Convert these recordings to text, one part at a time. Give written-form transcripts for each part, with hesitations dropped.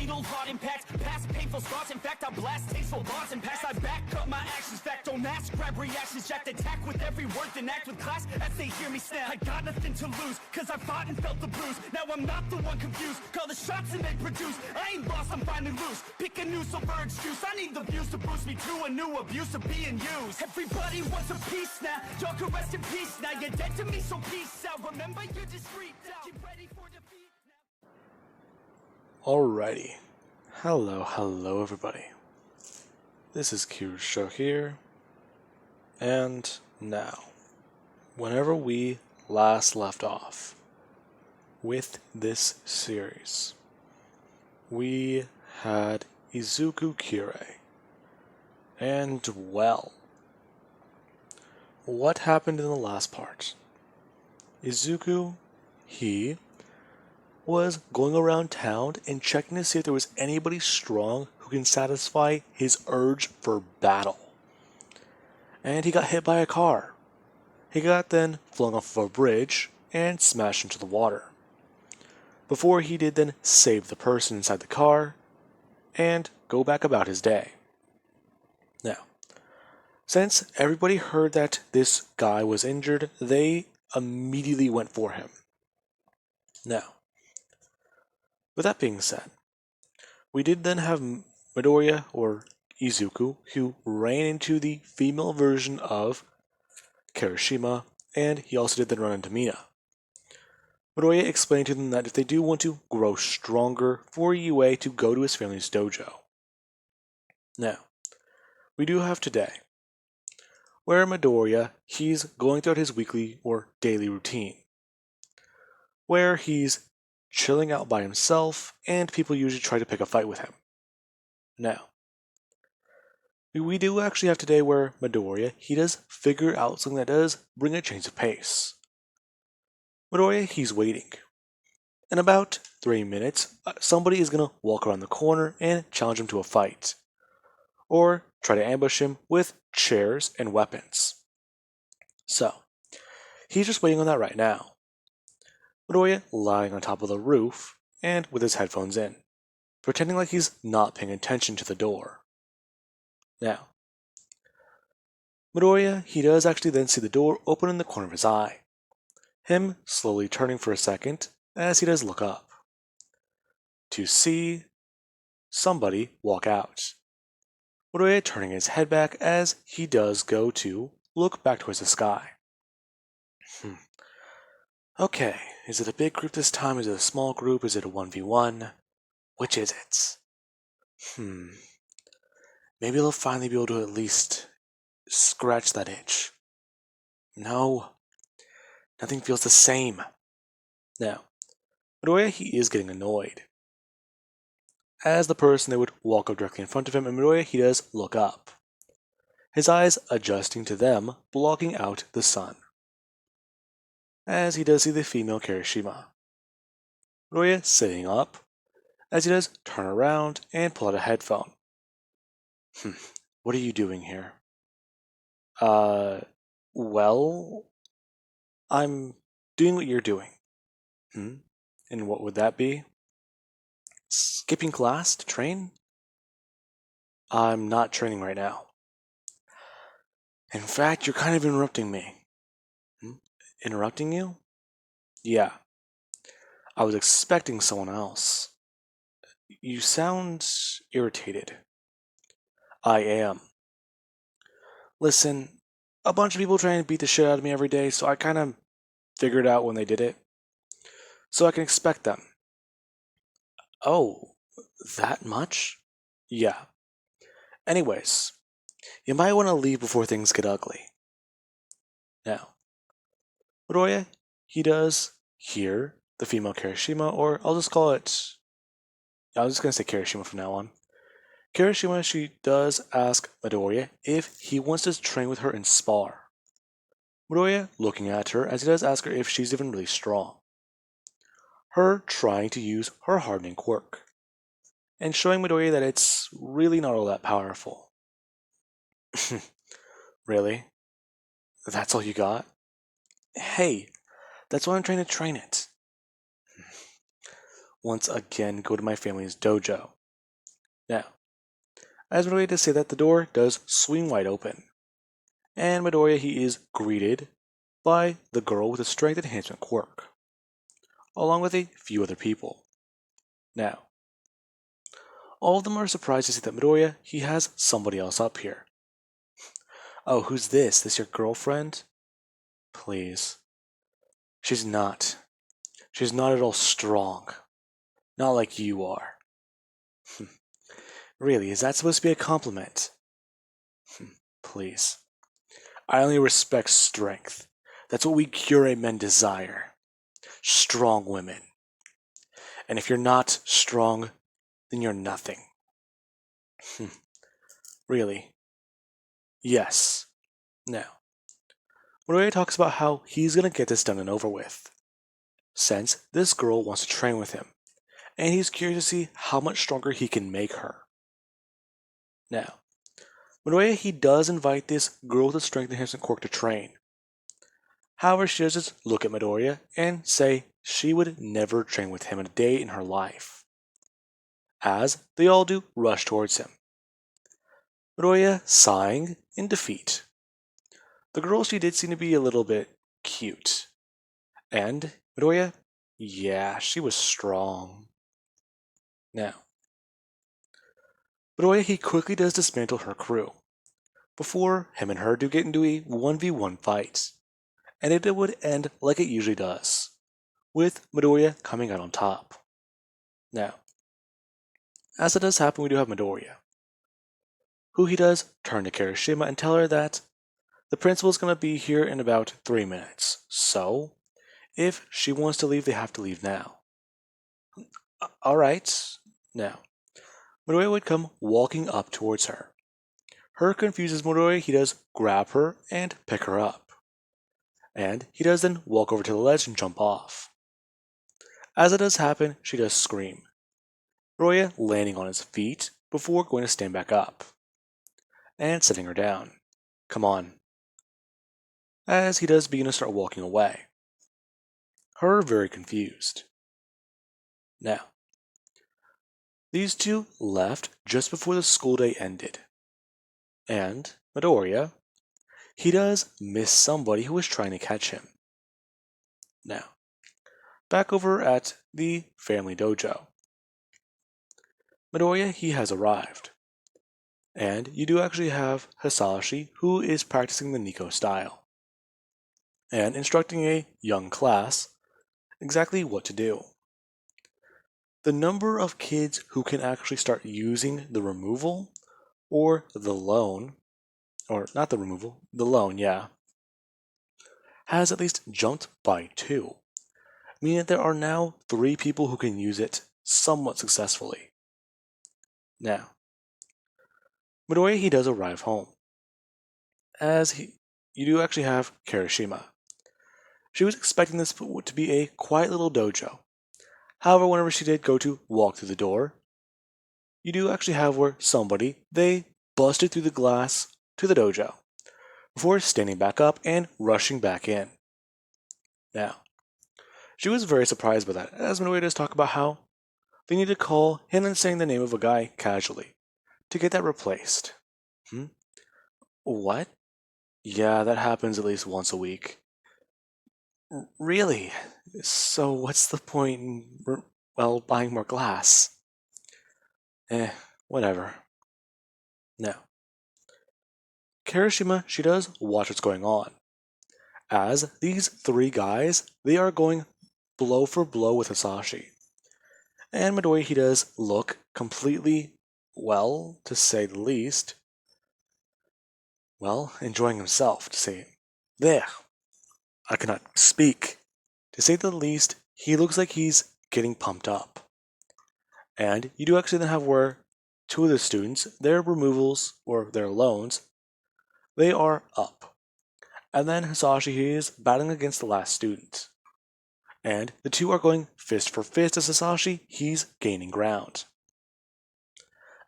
fatal heart impacts, past painful scars. In fact, I blast tasteful bars and pass. I back up my actions. Fact, don't ask, grab reactions. Jacked attack with every word, then act with class as they hear me snap. I got nothing to lose, cause I fought and felt the bruise. Now I'm not the one confused. Call the shots and they produce. I ain't lost, I'm finally loose. Pick a new silver excuse. I need the views to boost me to a new abuse of being used. Everybody wants a piece now. Y'all can rest in peace now. You're dead to me, so peace out. Remember, you're discreet now. Get ready for defeat now. Alrighty. Hello everybody. This is Kirishima here. And now, whenever we last left off with this series, we had Izuku Kure. And well, what happened in the last part? Izuku, he was going around town and checking to see if there was anybody strong who can satisfy his urge for battle. And he got hit by a car. He got then flung off of a bridge and smashed into the water. Before he did then save the person inside the car and go back about his day. Now, since everybody heard that this guy was injured, they immediately went for him. Now, with that being said, we did then have Midoriya, or Izuku, who ran into the female version of Kirishima, and he also did then run into Mina. Midoriya explained to them that if they do want to grow stronger, for UA to go to his family's dojo. Now, we do have today, where Midoriya, he's going throughout his weekly or daily routine, where he's chilling out by himself, and people usually try to pick a fight with him. Now, we do actually have today where Midoriya, he does figure out something that does bring a change of pace. Midoriya, he's waiting. In about 3 minutes, somebody is going to walk around the corner and challenge him to a fight. Or try to ambush him with chairs and weapons. So, he's just waiting on that right now. Midoriya lying on top of the roof and with his headphones in, pretending like he's not paying attention to the door. Now, Midoriya, he does actually then see the door open in the corner of his eye. Him slowly turning for a second as he does look up to see somebody walk out. Midoriya turning his head back as he does go to look back towards the sky. Okay, is it a big group this time? Is it a small group? Is it a 1v1? Which is it? Maybe they'll finally be able to at least scratch that itch. No, nothing feels the same. Now, Midoriya, he is getting annoyed. As the person that would walk up directly in front of him, and Midoriya, he does look up. His eyes adjusting to them, blocking out the sun. As he does see the female Kirishima. Midoriya sitting up, as he does turn around and pull out a headphone. What are you doing here? Well, I'm doing what you're doing. And what would that be? Skipping class to train? I'm not training right now. In fact, you're kind of interrupting me. Interrupting you? Yeah. I was expecting someone else. You sound irritated. I am. Listen, a bunch of people trying to beat the shit out of me every day, so I kind of figured out when they did it. So I can expect them. Oh, that much? Yeah. Anyways, you might want to leave before things get ugly. Now, Midoriya, he does hear the female Kirishima, or I'll just call it... I was just going to say Kirishima from now on. Kirishima, she does ask Midoriya if he wants to train with her in spar. Midoriya looking at her as he does ask her if she's even really strong. Her trying to use her hardening quirk, and showing Midoriya that it's really not all that powerful. Really? That's all you got? Hey, that's why I'm trying to train it. Once again, go to my family's dojo. Now, as Midoriya to say that, the door does swing wide open, and Midoriya he is greeted by the girl with a strength enhancement quirk, along with a few other people. Now, all of them are surprised to see that Midoriya he has somebody else up here. Oh, who's this? This your girlfriend? Please. She's not. She's not at all strong. Not like you are. Really, is that supposed to be a compliment? Please. I only respect strength. That's what we kure men desire. Strong women. And if you're not strong, then you're nothing. Really? Yes. Now, Midoriya talks about how he's gonna get this done and over with, since this girl wants to train with him, and he's curious to see how much stronger he can make her. Now, Midoriya he does invite this girl with a strength enhancement quirk to train. However, she does just look at Midoriya and say she would never train with him a day in her life. As they all do rush towards him. Midoriya sighing in defeat. The girl she did seem to be a little bit cute. And Midoriya, yeah, she was strong. Now, Midoriya he quickly does dismantle her crew, before him and her do get into a 1v1 fight. And it would end like it usually does, with Midoriya coming out on top. Now, as it does happen, we do have Midoriya, who he does turn to Kirishima and tell her that the principal is going to be here in about 3 minutes, so if she wants to leave, they have to leave now. Alright. Now, Midoriya would come walking up towards her. Her confuses Midoriya, he does grab her and pick her up. And he does then walk over to the ledge and jump off. As it does happen, she does scream, Midoriya landing on his feet before going to stand back up and setting her down. Come on. As he does begin to start walking away. Her very confused. Now, these two left just before the school day ended. And Midoriya, he does miss somebody who was trying to catch him. Now, back over at the family dojo. Midoriya, he has arrived. And you do actually have Hisashi, who is practicing the Nico style. And instructing a young class exactly what to do. The number of kids who can actually start using the removal or the loan, or not the removal, the loan, yeah, has at least jumped by 2, meaning that there are now 3 people who can use it somewhat successfully. Now, Midoriya he does arrive home, as you do actually have Kirishima. She was expecting this to be a quiet little dojo. However, whenever she did go to walk through the door, you do actually have where somebody, they busted through the glass to the dojo, before standing back up and rushing back in. Now, she was very surprised by that, as Midoriya does talk about how they need to call him and saying the name of a guy casually to get that replaced. What? Yeah, that happens at least once a week. Really? So what's the point in, buying more glass? Whatever. Now, Kirishima, she does watch what's going on, as these 3 guys, they are going blow for blow with Hisashi. And Midoriya, he does look completely, well, to say the least, enjoying himself, to say, there, I cannot speak. To say the least, he looks like he's getting pumped up. And you do actually then have where 2 of the students, their removals, or their loans, they are up. And then Hisashi, he is battling against the last student. And the 2 are going fist for fist as Hisashi, he's gaining ground.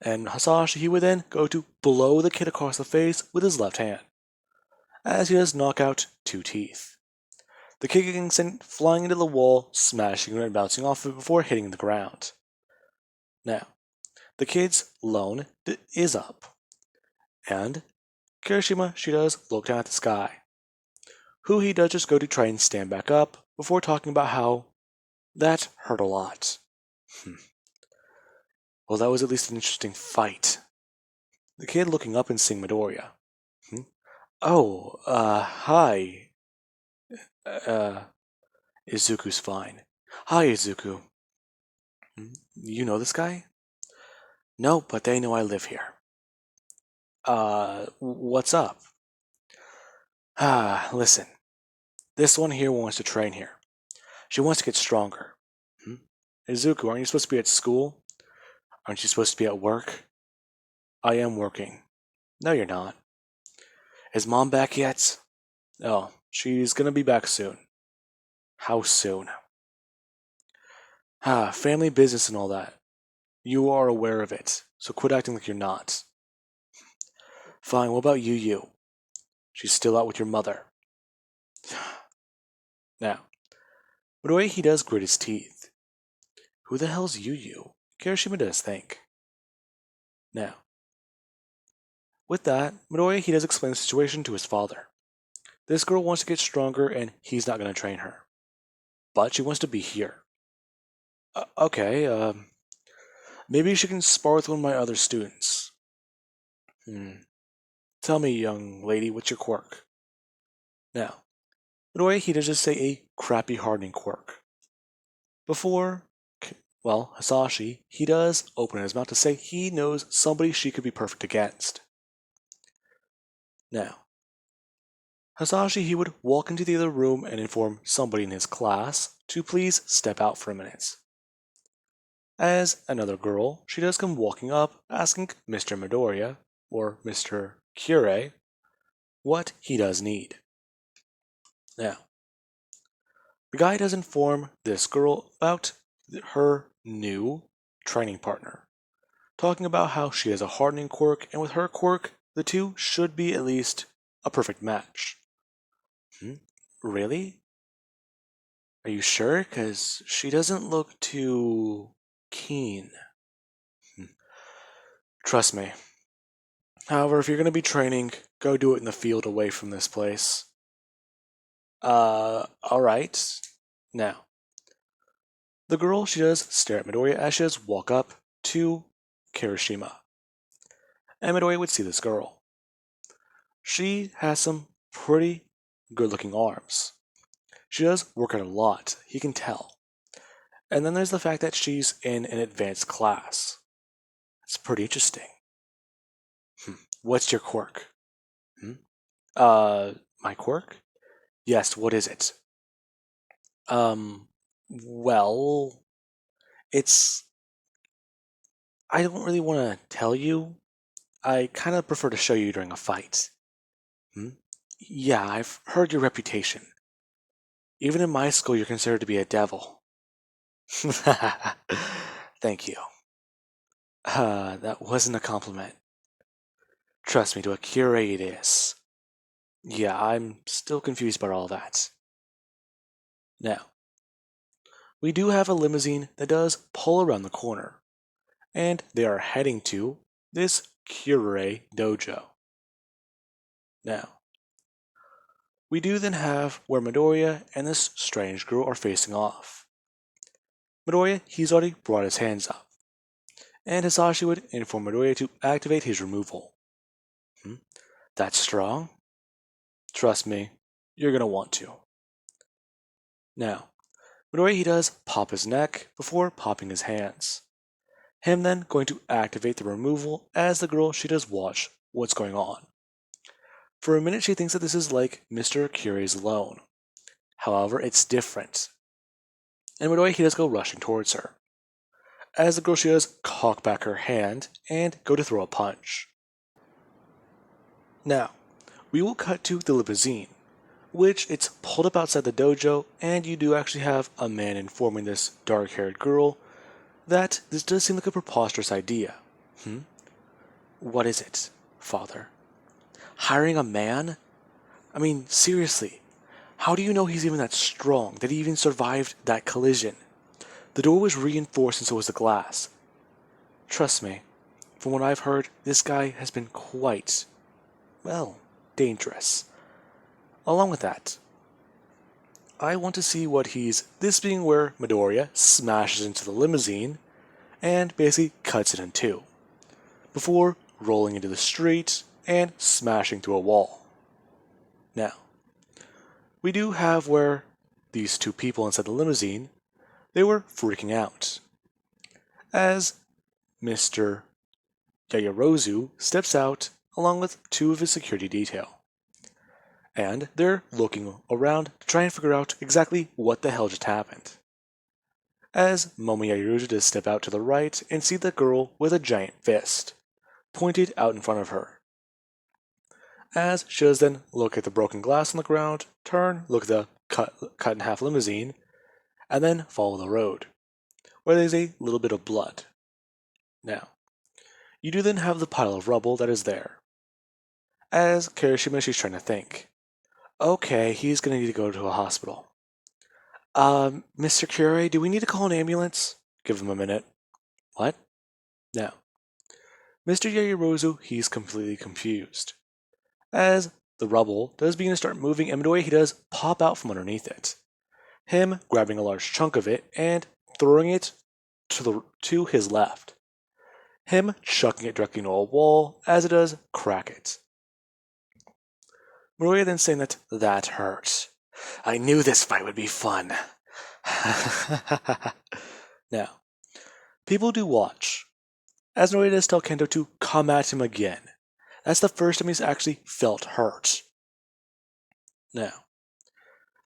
And Hisashi, he would then go to blow the kid across the face with his left hand, as he does knock out 2 teeth. The kid getting sent flying into the wall, smashing and bouncing off of it before hitting the ground. Now, The kid's loan is up. And Kirishima, she does look down at the sky. Who he does just go to try and stand back up before talking about how that hurt a lot. Well, that was at least an interesting fight. The kid looking up and seeing Midoriya. Oh, hi. Izuku's fine. Hi, Izuku. You know this guy? No, but they know I live here. What's up? Listen. This one here wants to train here. She wants to get stronger. Izuku, aren't you supposed to be at school? Aren't you supposed to be at work? I am working. No, you're not. Is Mom back yet? Oh, she's gonna be back soon. How soon? Family business and all that. You are aware of it, so quit acting like you're not. Fine, what about Yu? She's still out with your mother. Now, Midoriya, he does grit his teeth. Who the hell's Yu? Kirishima does think. Now, with that, Midoriya, he does explain the situation to his father. This girl wants to get stronger and he's not going to train her. But she wants to be here. Okay, maybe she can spar with one of my other students. Tell me, young lady, what's your quirk? Now, Midoriya, he does just say a crappy hardening quirk. Before, well, Hasashi, he does open his mouth to say he knows somebody she could be perfect against. Now, Hasashi, he would walk into the other room and inform somebody in his class to please step out for a minute. As another girl, she does come walking up, asking Mr. Midoriya, or Mr. Kure, what he does need. Now, the guy does inform this girl about her new training partner, talking about how she has a hardening quirk, and with her quirk, the two should be at least a perfect match. Really? Are you sure? 'Cause she doesn't look too keen. Trust me. However, if you're going to be training, go do it in the field away from this place. Alright. Now, the girl, she does stare at Midoriya as she does walk up to Kirishima. And Midoriya would see this girl. She has some pretty good-looking arms. She does work out a lot, he can tell. And then there's the fact that she's in an advanced class. It's pretty interesting. What's your quirk? My quirk? Yes, what is it? Well, it's... I don't really want to tell you. I kind of prefer to show you during a fight. Yeah, I've heard your reputation. Even in my school, you're considered to be a devil. Thank you. That wasn't a compliment. Trust me, to a kure it is. Yeah, I'm still confused about all that. Now, we do have a limousine that does pull around the corner, and they are heading to this kure dojo. Now, we do then have where Midoriya and this strange girl are facing off. Midoriya, he's already brought his hands up, and Hisashi would inform Midoriya to activate his removal. That's strong? Trust me, you're gonna want to. Now, Midoriya, he does pop his neck before popping his hands. Him then going to activate the removal as the girl, she does watch what's going on. For a minute, she thinks that this is like Mr. Cure's loan. However, it's different. And Midoriya, he does go rushing towards her. As the girl, she does cock back her hand and go to throw a punch. Now, we will cut to the limousine, which it's pulled up outside the dojo, and you do actually have a man informing this dark-haired girl that this does seem like a preposterous idea. What is it, father? Hiring a man? I mean, seriously, how do you know he's even that strong, that he even survived that collision? The door was reinforced and so was the glass. trust me, from what I've heard, this guy has been quite, well, dangerous. Along with that, I want to see what he's... This being where Midoriya smashes into the limousine and basically cuts it in two, before rolling into the street and smashing through a wall. Now, we do have where these two people inside the limousine, they were freaking out, as Mr. Yaoyorozu steps out along with two of his security detail. And they're looking around to try and figure out exactly what the hell just happened. As Momo Yaoyorozu does step out to the right and see the girl with a giant fist pointed out in front of her. As she does then look at the broken glass on the ground, turn, look at the cut in half limousine, and then follow the road, where there's a little bit of blood. Now, you do then have the pile of rubble that is there. As Kirishima, she's trying to think. Okay, he's gonna need to go to a hospital. Mr. Kure, do we need to call an ambulance? Give him a minute. What? Now, Mr. Yaoyorozu, he's completely confused. As the rubble does begin to start moving, and Midoriya, he does pop out from underneath it. Him grabbing a large chunk of it and throwing it to his left. Him chucking it directly into a wall as it does crack it. Midoriya then saying that hurt. I knew this fight would be fun. Now, people do watch, as Midoriya does tell Kento to come at him again. That's the first time he's actually felt hurt. Now,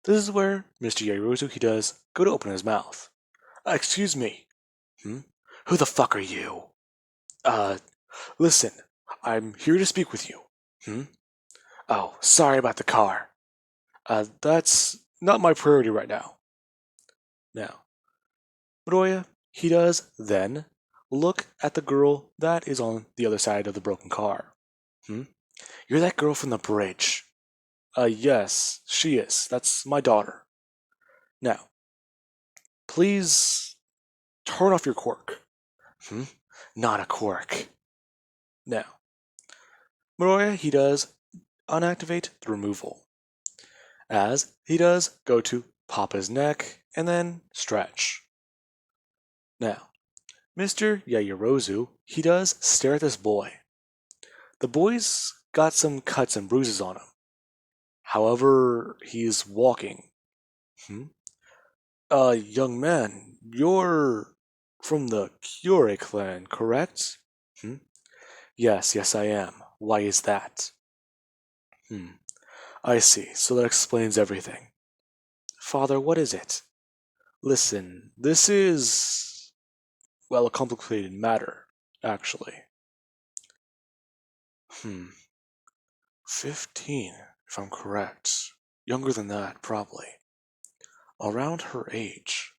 this is where Mr. Yaoyorozu, he does go to open his mouth. Excuse me. Who the fuck are you? Listen, I'm here to speak with you. Oh, sorry about the car. That's not my priority right now. Now, Midoriya, he does then look at the girl that is on the other side of the broken car. You're that girl from the bridge. Yes, she is. That's my daughter. Now, please turn off your quirk. Not a quirk. Now, Midoriya, he does unactivate the removal, as he does go to pop his neck and then stretch. Now, Mr. Yaoyorozu, he does stare at this boy. The boy's got some cuts and bruises on him. However, he's walking. Young man, you're from the Kure clan, correct? Yes, I am. Why is that? I see, so that explains everything. Father, what is it? Listen, this is, well, a complicated matter, actually. 15, if I'm correct. Younger than that, probably. Around her age.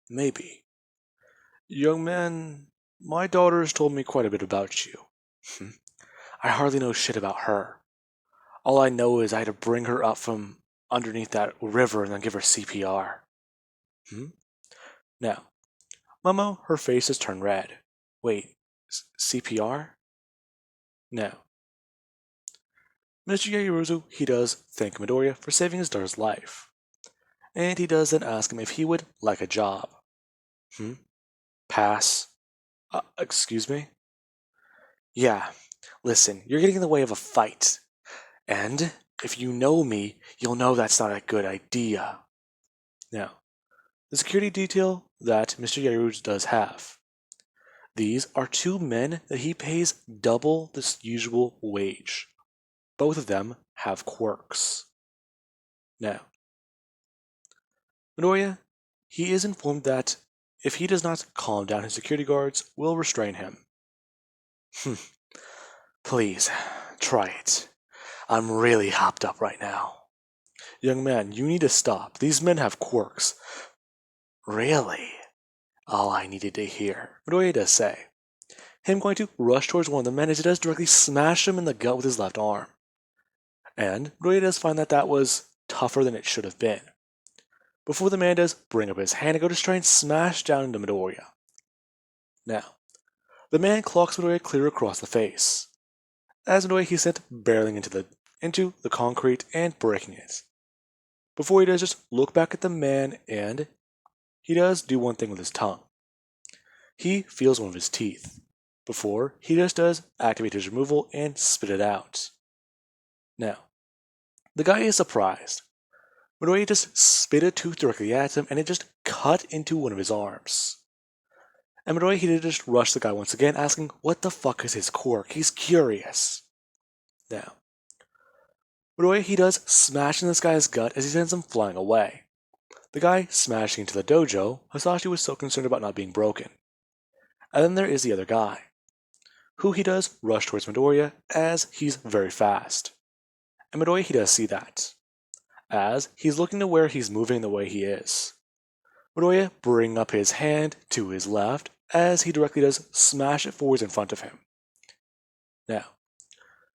Maybe. Young man, my daughter has told me quite a bit about you. I hardly know shit about her. All I know is I had to bring her up from underneath that river and then give her CPR. Now, Momo, her face has turned red. Wait, CPR? No. Mr. Yaoyorozu, he does thank Midoriya for saving his daughter's life. And he does then ask him if he would like a job. Pass. Excuse me? Yeah, listen, you're getting in the way of a fight. And if you know me, you'll know that's not a good idea. Now, the security detail that Mr. Yaoyorozu does have. These are two men that he pays double the usual wage. Both of them have quirks. Now, Midoriya, he is informed that if he does not calm down his security guards, will restrain him. Please, try it. I'm really hopped up right now. Young man, you need to stop. These men have quirks. Really? All I needed to hear, Midoriya does say. Him going to rush towards one of the men as he does directly smash him in the gut with his left arm. And Midoriya does find that that was tougher than it should have been. Before the man does bring up his hand and go to try and smash down into Midoriya. Now, the man clocks Midoriya clear across the face. As Midoriya he's sent barreling into the concrete and breaking it. Before he does just look back at the man, and he does do one thing with his tongue. He feels one of his teeth. Before he just does activate his removal and spit it out. Now, the guy is surprised. Midoriya just spit a tooth directly at him and it just cut into one of his arms. And Midoriya he did just rush the guy once again, asking what the fuck is his quirk. He's curious. Now, Midoriya he does smash in this guy's gut as he sends him flying away. The guy smashing into the dojo, Hisashi was so concerned about not being broken. And then there is the other guy, who he does rush towards Midoriya as he's very fast. And Midoriya he does see that, as he's looking to where he's moving the way he is. Midoriya bring up his hand to his left as he directly does smash it forwards in front of him. Now,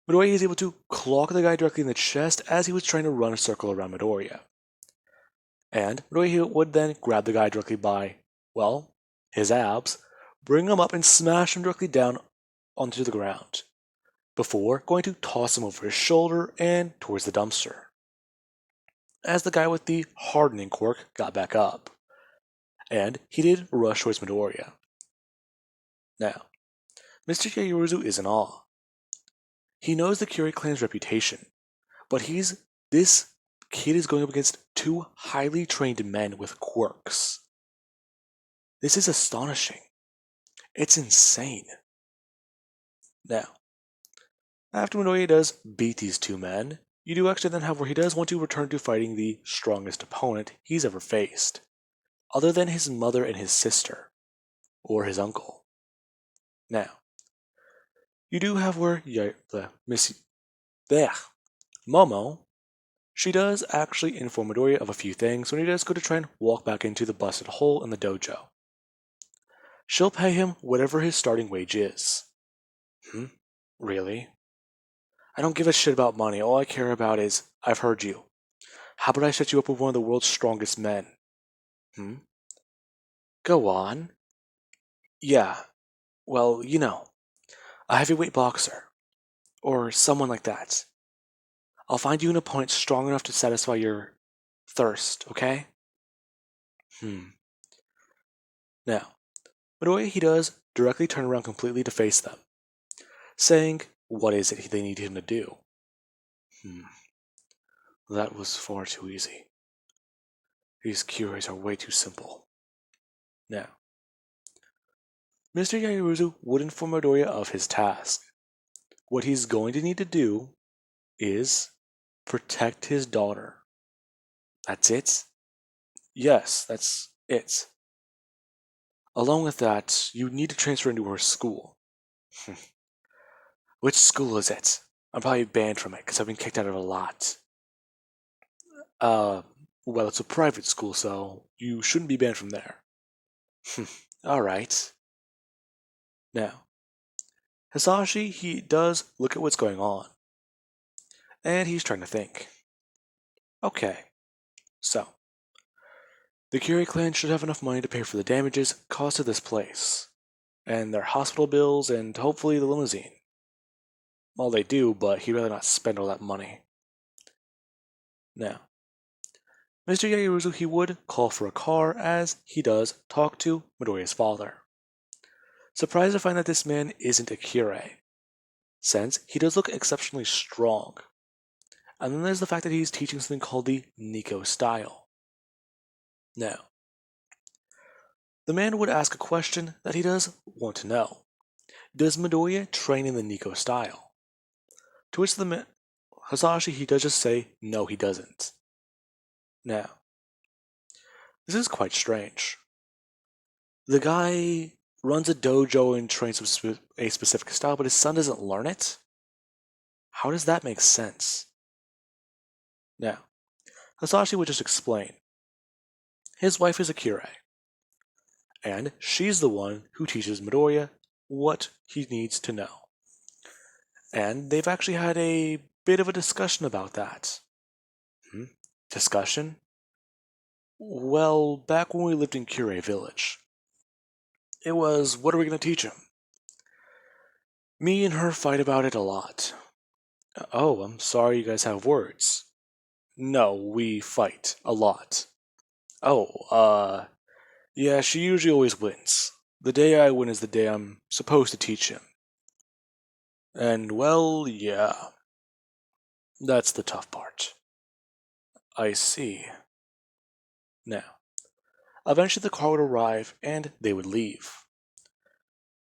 Midoriya is able to clock the guy directly in the chest as he was trying to run a circle around Midoriya. And Midoriya would then grab the guy directly by, well, his abs, bring him up and smash him directly down onto the ground, before going to toss him over his shoulder and towards the dumpster. As the guy with the hardening quirk got back up, and he did rush towards Midoriya. Now, Mr. Yaoyorozu is in awe. He knows the Kure clan's reputation, but this kid is going up against two highly trained men with quirks. This is astonishing. It's insane. Now, after Midoriya does beat these two men, you do actually then have where he does want to return to fighting the strongest opponent he's ever faced, other than his mother and his sister, or his uncle. Now, you do have where Momo, she does actually inform Midoriya of a few things when he does go to try and walk back into the busted hole in the dojo. She'll pay him whatever his starting wage is. Really? I don't give a shit about money. All I care about is, I've heard you. How about I set you up with one of the world's strongest men? Go on. Yeah, well, a heavyweight boxer. Or someone like that. I'll find you an opponent strong enough to satisfy your thirst, okay? Now, Midoriya he does directly turn around completely to face them, saying what is it they need him to do. That was far too easy. These cures are way too simple. Now, Mr. Yaoyorozu would inform Midoriya of his task. What he's going to need to do is protect his daughter. That's it? Yes, that's it. Along with that, you need to transfer into her school. Which school is it? I'm probably banned from it because I've been kicked out of a lot. Well, it's a private school, so you shouldn't be banned from there. Alright. Now, Hisashi, he does look at what's going on. And he's trying to think. Okay, so the Kure clan should have enough money to pay for the damages caused to this place, and their hospital bills, and hopefully the limousine. Well, they do, but he'd rather not spend all that money. Now, Mr. Yaoyorozu, he would call for a car as he does talk to Midoriya's father. Surprised to find that this man isn't a Kure, since he does look exceptionally strong. And then there's the fact that he's teaching something called the Nico style. Now, the man would ask a question that he does want to know. Does Midoriya train in the Nico style? To which the Hisashi, he does just say, no, he doesn't. Now, this is quite strange. The guy runs a dojo and trains a specific style, but his son doesn't learn it? How does that make sense? Now, Hisashi would just explain. His wife is a Kure, and she's the one who teaches Midoriya what he needs to know. And they've actually had a bit of a discussion about that. Discussion? Well, back when we lived in Kure Village. It was, what are we going to teach him? Me and her fight about it a lot. Oh, I'm sorry you guys have words. No, we fight a lot. Oh, yeah, she usually always wins. The day I win is the day I'm supposed to teach him. And, well, yeah. That's the tough part. I see. Now, eventually the car would arrive and they would leave.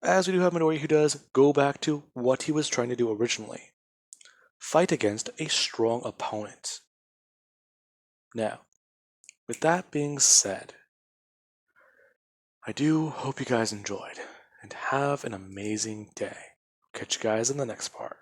As we do have Midori who does go back to what he was trying to do originally. Fight against a strong opponent. Now, with that being said, I do hope you guys enjoyed and have an amazing day. Catch you guys in the next part.